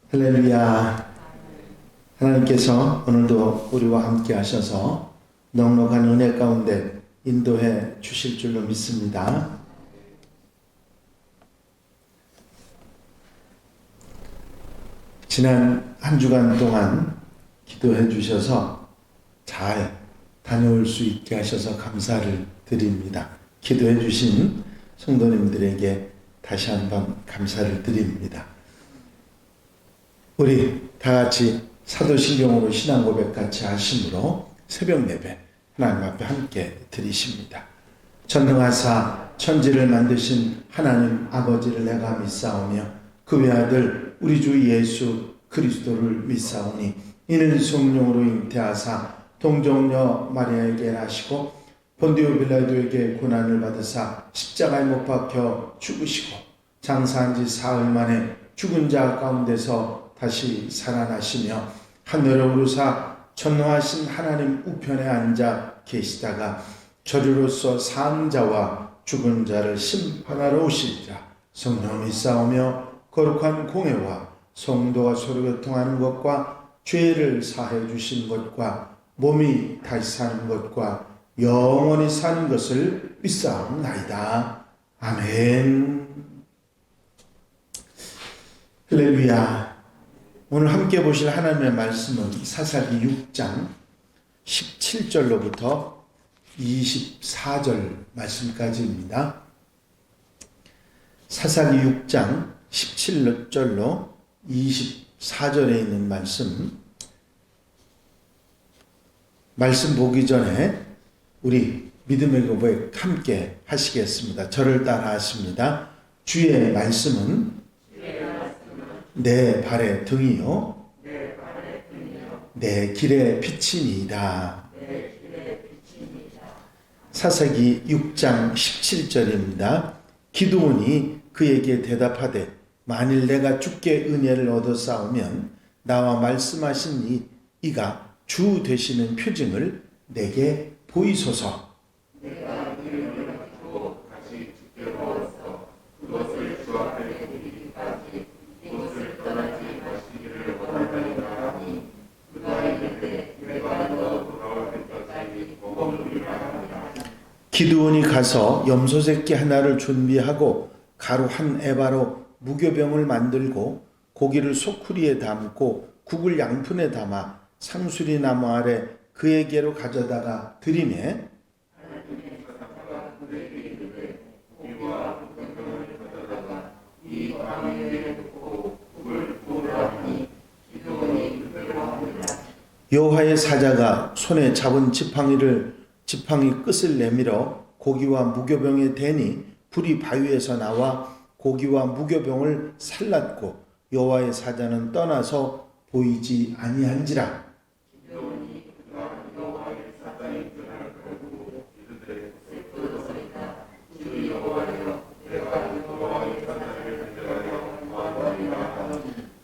할렐루야. 하나님께서 오늘도 우리와 함께 하셔서 넉넉한 은혜 가운데 인도해 주실 줄로 믿습니다. 지난 한 주간 동안 기도해 주셔서 잘 다녀올 수 있게 하셔서 감사를 드립니다. 기도해 주신 성도님들에게 다시 한번 감사를 드립니다. 우리 다 같이 사도신경으로 신앙 고백 같이 하심으로 새벽 예배 하나님 앞에 함께 드리십니다. 전능하사 천지를 만드신 하나님 아버지를 내가 믿사오며 그 외아들 우리 주 예수 그리스도를 믿사오니 이는 성령으로 잉태하사 동정녀 마리아에게 나시고 본디오 빌라도에게 고난을 받으사 십자가에 못 박혀 죽으시고 장사한 지 사흘 만에 죽은 자 가운데서 다시 살아나시며 하늘로 오르사 전능하신 하나님 우편에 앉아 계시다가 저리로서 산 자와 죽은 자를 심판하러 오시리라. 성령 믿사오며 거룩한 공회와 성도가 서로 교통하는 것과 죄를 사해 주신 것과 몸이 다시 사는 것과 영원히 사는 것을 믿사옵나이다. 아멘. 할렐루야. 오늘 함께 보실 하나님의 말씀은 사사기 6장 17절로부터 24절 말씀까지입니다. 사사기 6장 17절로 24절에 있는 말씀 보기 전에 우리 믿음의 고백 함께 하시겠습니다. 저를 따라 하십니다. 주의 말씀은 내 발의 등이요 내 길의 빛이니이다. 사사기 6장 17절입니다. 기드온이 그에게 대답하되 만일 내가 주께 은혜를 얻어 싸우면 나와 말씀하신 이가 주 되시는 표징을 내게 보이소서. 내가 이름을 가지고 다시 주께 모았어. 그것을 주 앞에 드리기까지 이곳을 떠나지 마시기를 원하나이다 하니 그가 이르되 내가 너 돌아올 때까지 머무르리라 하니라. 기드온이 가서 염소 새끼 하나를 준비하고 가루 한 에바로 무교병을 만들고 고기를 소쿠리에 담고 국을 양푼에 담아 상수리 나무 아래 그에게로 가져다가 드리매 여호와의 사자가 손에 잡은 지팡이 끝을 내밀어 고기와 무교병에 대니 불이 바위에서 나와 고기와 무교병을 살랐고 여호와의 사자는 떠나서 보이지 아니한지라.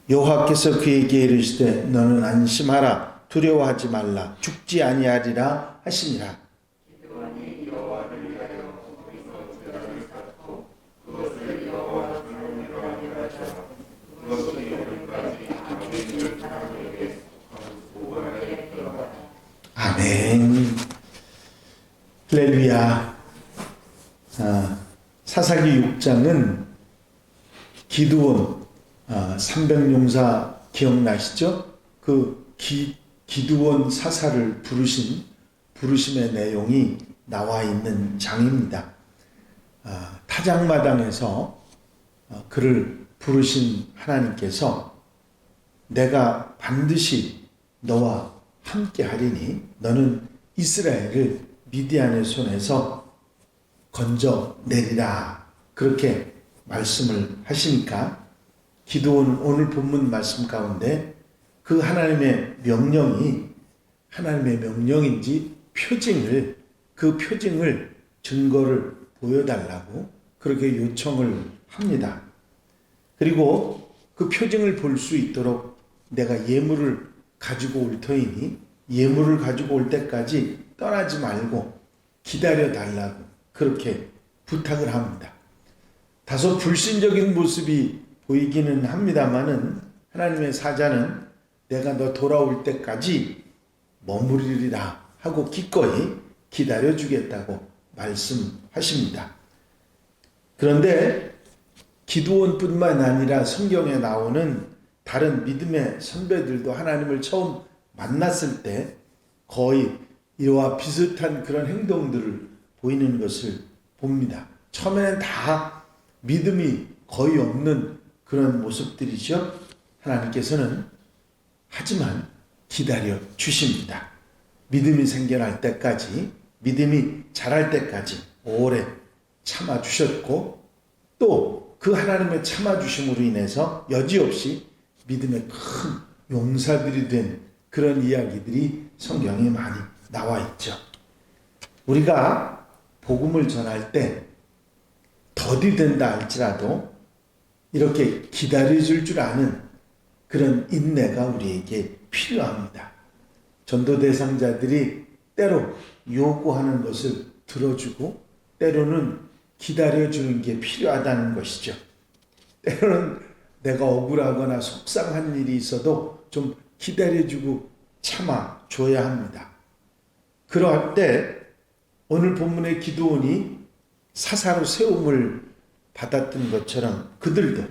여호와께서 그에게 이르시되 너는 안심하라 두려워하지 말라 죽지 아니하리라 하시니라. 아멘. 할렐루야. 사사기 6장은 기드온 300용사 기억나시죠? 그 기드온 사사를 부르심의 내용이 나와 있는 장입니다. 타작마당에서 그를 부르신 하나님께서 내가 반드시 너와 함께 하리니 너는 이스라엘을 미디안의 손에서 건져내리라. 그렇게 말씀을 하시니까 기드온은 오늘 본문 말씀 가운데 그 하나님의 명령인지 그 표징을 증거를 보여달라고 그렇게 요청을 합니다. 그리고 그 표징을 볼 수 있도록 내가 예물을 가지고 올 터이니 예물을 가지고 올 때까지 떠나지 말고 기다려 달라고 그렇게 부탁을 합니다. 다소 불신적인 모습이 보이기는 합니다만은 하나님의 사자는 내가 너 돌아올 때까지 머무르리라 하고 기꺼이 기다려주겠다고 말씀하십니다. 그런데 기드온뿐만 아니라 성경에 나오는 다른 믿음의 선배들도 하나님을 처음 만났을 때 거의 이와 비슷한 그런 행동들을 보이는 것을 봅니다. 처음에는 다 믿음이 거의 없는 그런 모습들이죠. 하나님께서는 하지만 기다려 주십니다. 믿음이 생겨날 때까지, 믿음이 자랄 때까지 오래 참아주셨고, 또 그 하나님의 참아주심으로 인해서 여지없이 믿음의 큰 용사들이 된 그런 이야기들이 성경에 많이 나와 있죠. 우리가 복음을 전할 때 더디 된다 할지라도 이렇게 기다려줄 줄 아는 그런 인내가 우리에게 필요합니다. 전도 대상자들이 때로 요구하는 것을 들어주고 때로는 기다려주는 게 필요하다는 것이죠. 때로는 내가 억울하거나 속상한 일이 있어도 좀 기다려주고 참아줘야 합니다. 그럴 때 오늘 본문의 기드온이 사사로 세움을 받았던 것처럼 그들도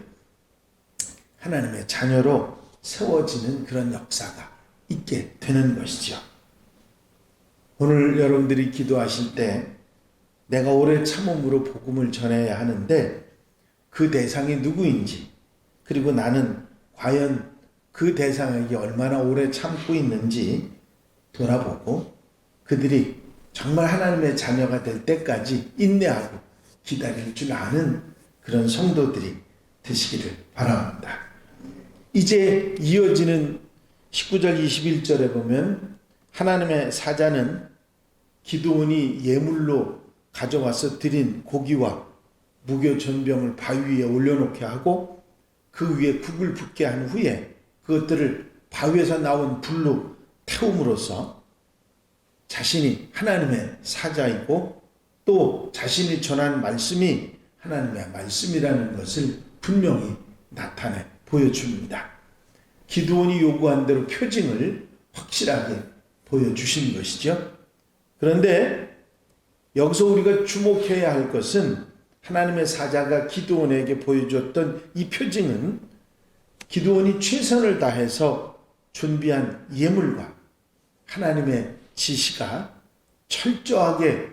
하나님의 자녀로 세워지는 그런 역사가 있게 되는 것이죠. 오늘 여러분들이 기도하실 때 내가 오래 참음으로 복음을 전해야 하는데 그 대상이 누구인지, 그리고 나는 과연 그 대상에게 얼마나 오래 참고 있는지 돌아보고 그들이 정말 하나님의 자녀가 될 때까지 인내하고 기다릴 줄 아는 그런 성도들이 되시기를 바랍니다. 이제 이어지는 19절 21절에 보면 하나님의 사자는 기드온이 예물로 가져와서 드린 고기와 무교 전병을 바위 위에 올려놓게 하고 그 위에 국을 붓게 한 후에 그것들을 바위에서 나온 불로 태움으로써 자신이 하나님의 사자이고 또 자신이 전한 말씀이 하나님의 말씀이라는 것을 분명히 나타내 보여줍니다. 기드온이 요구한 대로 표징을 확실하게 보여주신 것이죠. 그런데 여기서 우리가 주목해야 할 것은 하나님의 사자가 기드온에게 보여줬던 이 표징은 기드온이 최선을 다해서 준비한 예물과 하나님의 지시가 철저하게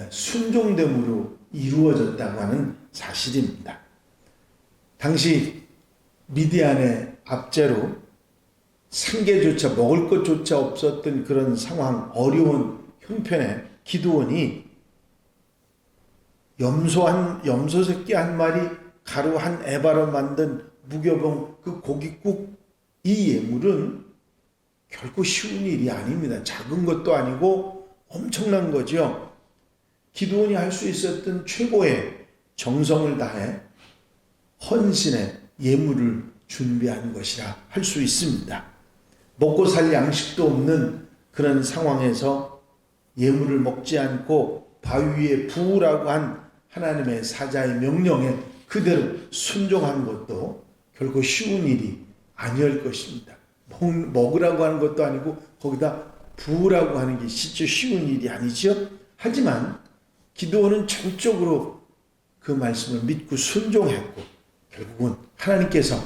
순종됨으로 이루어졌다고 하는 사실입니다. 당시 미디안의 압제로 생계조차 먹을 것조차 없었던 그런 상황, 어려운 형편에 기드온이 염소 새끼 한 마리, 가루 한 에바로 만든 무교병 그 고깃국, 이 예물은 결코 쉬운 일이 아닙니다. 작은 것도 아니고 엄청난 거죠. 기드온이 할 수 있었던 최고의 정성을 다해 헌신의 예물을 준비한 것이라 할 수 있습니다. 먹고 살 양식도 없는 그런 상황에서 예물을 먹지 않고 바위 위에 부으라고 한 하나님의 사자의 명령에 그대로 순종한 것도 결코 쉬운 일이 아니할 것입니다. 먹으라고 하는 것도 아니고 거기다 부으라고 하는 게 진짜 쉬운 일이 아니죠. 하지만 기드온은 전적으로 그 말씀을 믿고 순종했고 결국은 하나님께서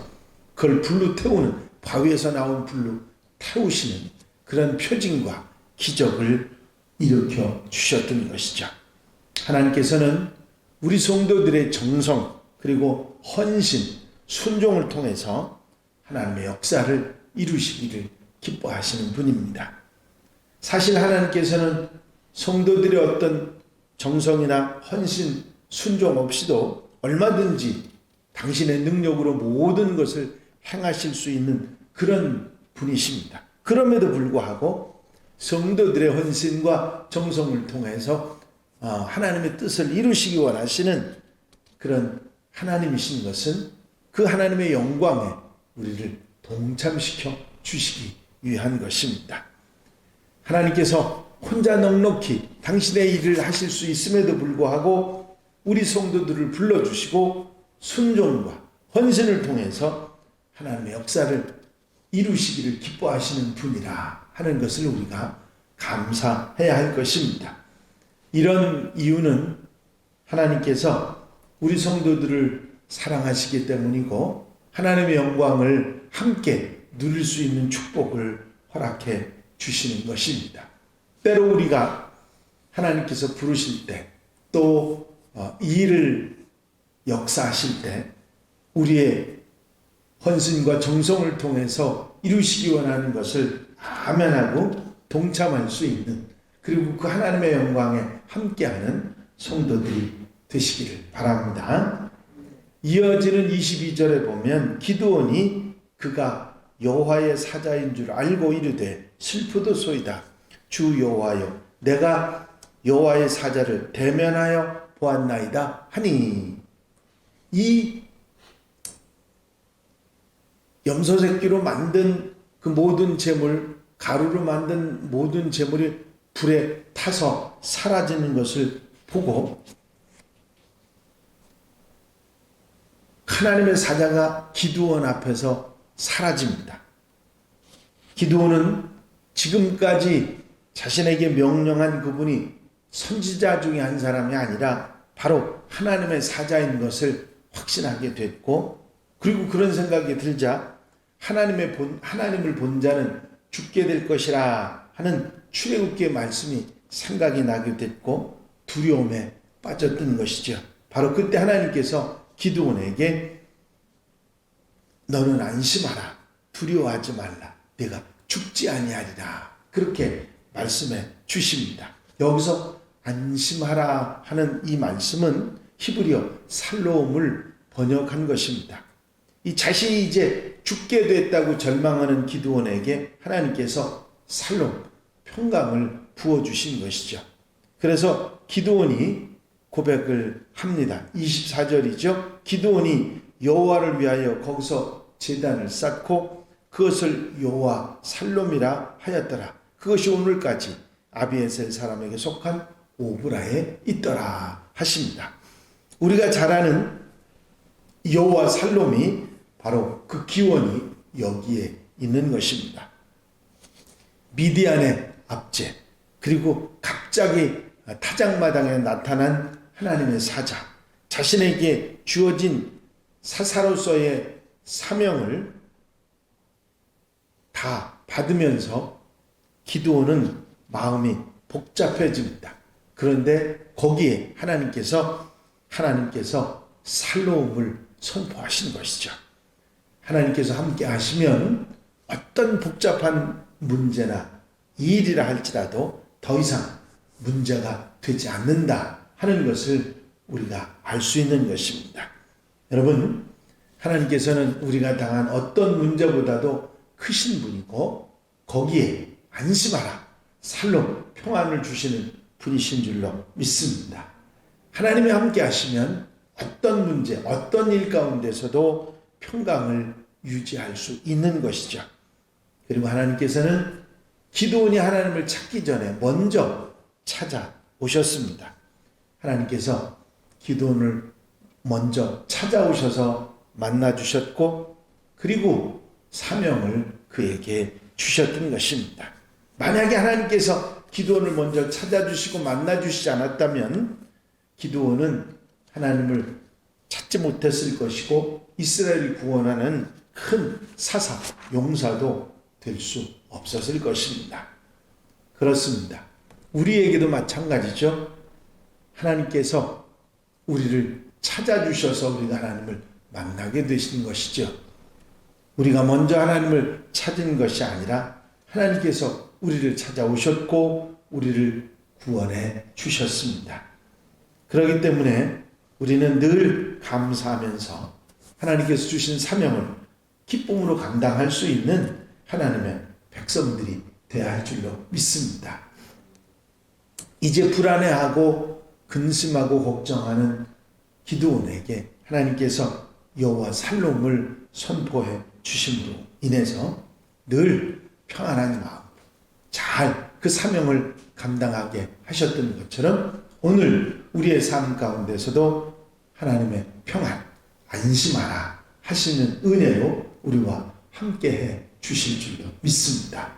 그걸 불로 태우는, 바위에서 나온 불로 태우시는 그런 표징과 기적을 일으켜 주셨던 것이죠. 하나님께서는 우리 성도들의 정성 그리고 헌신, 순종을 통해서 하나님의 역사를 이루시기를 기뻐하시는 분입니다. 사실 하나님께서는 성도들의 어떤 정성이나 헌신, 순종 없이도 얼마든지 당신의 능력으로 모든 것을 행하실 수 있는 그런 분이십니다. 그럼에도 불구하고 성도들의 헌신과 정성을 통해서 하나님의 뜻을 이루시기 원하시는 그런 하나님이신 것은 그 하나님의 영광에 우리를 동참시켜 주시기 위한 것입니다. 하나님께서 혼자 넉넉히 당신의 일을 하실 수 있음에도 불구하고 우리 성도들을 불러주시고 순종과 헌신을 통해서 하나님의 역사를 이루시기를 기뻐하시는 분이라 하는 것을 우리가 감사해야 할 것입니다. 이런 이유는 하나님께서 우리 성도들을 사랑하시기 때문이고 하나님의 영광을 함께 누릴 수 있는 축복을 허락해 주시는 것입니다. 때로 우리가 하나님께서 부르실 때 또 이 일을 역사하실 때 우리의 헌신과 정성을 통해서 이루시기 원하는 것을 아멘하고 동참할 수 있는, 그리고 그 하나님의 영광에 함께하는 성도들이 되시기를 바랍니다. 이어지는 22절에 보면 기드온이 그가 여호와의 사자인 줄 알고 이르되 슬프도소이다. 주 여호와여, 내가 여호와의 사자를 대면하여 보았나이다 하니, 이 염소 새끼로 만든 그 모든 재물, 가루로 만든 모든 재물이 불에 타서 사라지는 것을 보고 하나님의 사자가 기드온 앞에서 사라집니다. 기드온은 지금까지 자신에게 명령한 그분이 선지자 중에 한 사람이 아니라 바로 하나님의 사자인 것을 확신하게 됐고, 그리고 그런 생각이 들자 하나님을 본 자는 죽게 될 것이라 하는 출애굽기의 말씀이 생각이 나게 됐고 두려움에 빠졌던 것이죠. 바로 그때 하나님께서 기드온에게 너는 안심하라, 두려워하지 말라, 내가 죽지 아니하리라, 그렇게 말씀해 주십니다. 여기서 안심하라 하는 이 말씀은 히브리어 살로움을 번역한 것입니다. 이 자신이 이제 죽게 됐다고 절망하는 기드온에게 하나님께서 살롬, 평강을 부어주신 것이죠. 그래서 기드온이 고백을 합니다. 24절이죠. 기드온이 여호와를 위하여 거기서 제단을 쌓고 그것을 여호와 살롬이라 하였더라. 그것이 오늘까지 아비에셀 사람에게 속한 오브라에 있더라 하십니다. 우리가 잘 아는 여호와 살롬이 바로 그 기원이 여기에 있는 것입니다. 미디안의 압제, 그리고 갑자기 타작마당에 나타난 하나님의 사자, 자신에게 주어진 사사로서의 사명을 다 받으면서 기드온은 마음이 복잡해집니다. 그런데 거기에 하나님께서 살로움을 선포하신 것이죠. 하나님께서 함께 하시면 어떤 복잡한 문제나 일이라 할지라도 더 이상 문제가 되지 않는다 하는 것을 우리가 알 수 있는 것입니다. 여러분, 하나님께서는 우리가 당한 어떤 문제보다도 크신 분이고 거기에 안심하라, 살롬, 평안을 주시는 분이신 줄로 믿습니다. 하나님이 함께 하시면 어떤 문제, 어떤 일 가운데서도 평강을 유지할 수 있는 것이죠. 그리고 하나님께서는 기드온이 하나님을 찾기 전에 먼저 찾아오셨습니다. 하나님께서 기드온을 먼저 찾아오셔서 만나주셨고, 그리고 사명을 그에게 주셨던 것입니다. 만약에 하나님께서 기드온을 먼저 찾아주시고 만나주시지 않았다면 기드온은 하나님을 찾지 못했을 것이고 이스라엘을 구원하는 큰 사사, 용사도 될 수 없었을 것입니다. 그렇습니다. 우리에게도 마찬가지죠. 하나님께서 우리를 찾아주셔서 우리가 하나님을 만나게 되신 것이죠. 우리가 먼저 하나님을 찾은 것이 아니라 하나님께서 우리를 찾아오셨고 우리를 구원해 주셨습니다. 그렇기 때문에 우리는 늘 감사하면서 하나님께서 주신 사명을 기쁨으로 감당할 수 있는 하나님의 백성들이 되어야 할 줄로 믿습니다. 이제 불안해하고 근심하고 걱정하는 기드온에게 하나님께서 여호와 살롬을 선포해 주심으로 인해서 늘 평안한 마음, 잘 그 사명을 감당하게 하셨던 것처럼 오늘 우리의 삶 가운데서도 하나님의 평안, 안심하라 하시는 은혜로 우리와 함께해 주실 줄로 믿습니다.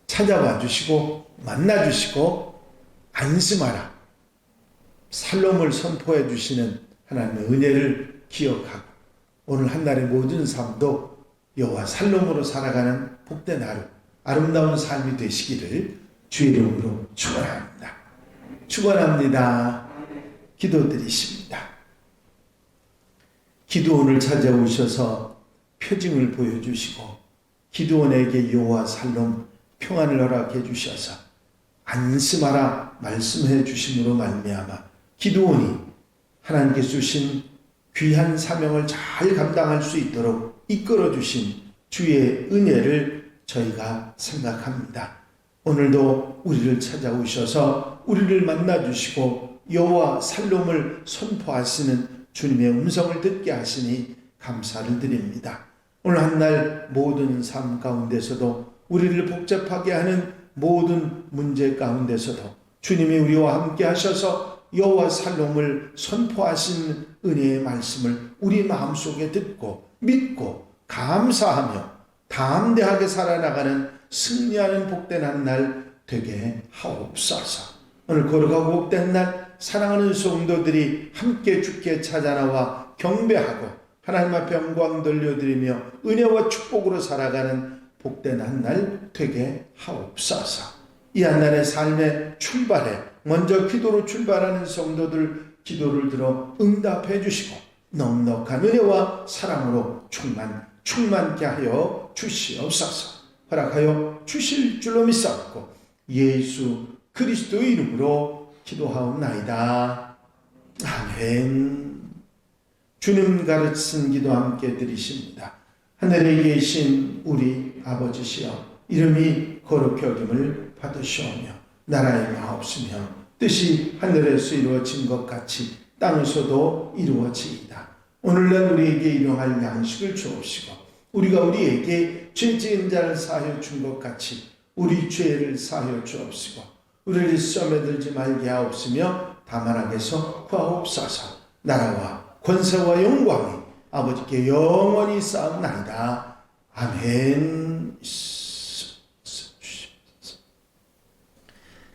찾아와 주시고 만나 주시고 안심하라 살롬을 선포해 주시는 하나님의 은혜를 기억하고 오늘 한날의 모든 삶도 여호와 살롬으로 살아가는 복된 하루, 아름다운 삶이 되시기를 주의 이름으로 축원합니다. 축원합니다. 기도드리십니다. 기도원을 찾아오셔서 표징을 보여주시고 기도원에게 여호와 살롬 평안을 허락해 주셔서 안심하라 말씀해 주심으로 말미암아 기도원이 하나님께 주신 귀한 사명을 잘 감당할 수 있도록 이끌어 주신 주의 은혜를 저희가 생각합니다. 오늘도 우리를 찾아오셔서 우리를 만나 주시고 여호와 살롬을 선포하시는 주님의 음성을 듣게 하시니 감사를 드립니다. 오늘 한날 모든 삶 가운데서도 우리를 복잡하게 하는 모든 문제 가운데서도 주님이 우리와 함께 하셔서 여호와 살롬을 선포하신 은혜의 말씀을 우리 마음속에 듣고 믿고 감사하며 담대하게 살아나가는 승리하는 복된 한 날 되게 하옵소서. 오늘 거룩하고 복된 날 사랑하는 성도들이 함께 주께 찾아나와 경배하고 하나님 앞에 영광 돌려드리며 은혜와 축복으로 살아가는 복된 한 날 되게 하옵소서. 이 한 날의 삶의 출발에 먼저 기도로 출발하는 성도들 기도를 들어 응답해 주시고 넉넉한 은혜와 사랑으로 충만케 하여 주시옵소서. 허락하여 주실 줄로 믿사옵고 예수 그리스도의 이름으로 기도하옵나이다. 아멘. 주님 가르친 기도 함께 드리십니다. 하늘에 계신 우리 아버지시여 이름이 거룩히 여김을 받으시오며 나라의 마옵시며 뜻이 하늘에서 이루어진 것 같이 땅에서도 이루어지이다. 오늘날 우리에게 일용할 양식을 주옵시고 우리가 우리에게 죄 지은 자를 사하여 준 것 같이 우리 죄를 사하여 주옵시고 우리를 시험에 들지 말게 하옵시며 다만 악에서 구하옵소서. 나라와 권세와 영광이 아버지께 영원히 쌓옵나이다. 아멘.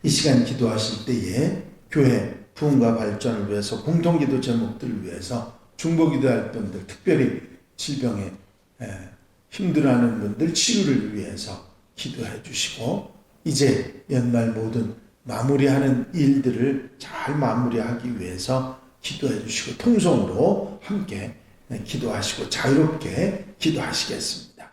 이 시간 기도하실 때에 교회 부흥과 발전을 위해서 공동기도 제목들을 위해서 중보기도할 분들, 특별히 질병에 힘들어하는 분들 치유를 위해서 기도해 주시고 이제 연말 모든 마무리하는 일들을 잘 마무리하기 위해서 기도해 주시고 통성으로 함께 기도하시고 자유롭게 기도하시겠습니다.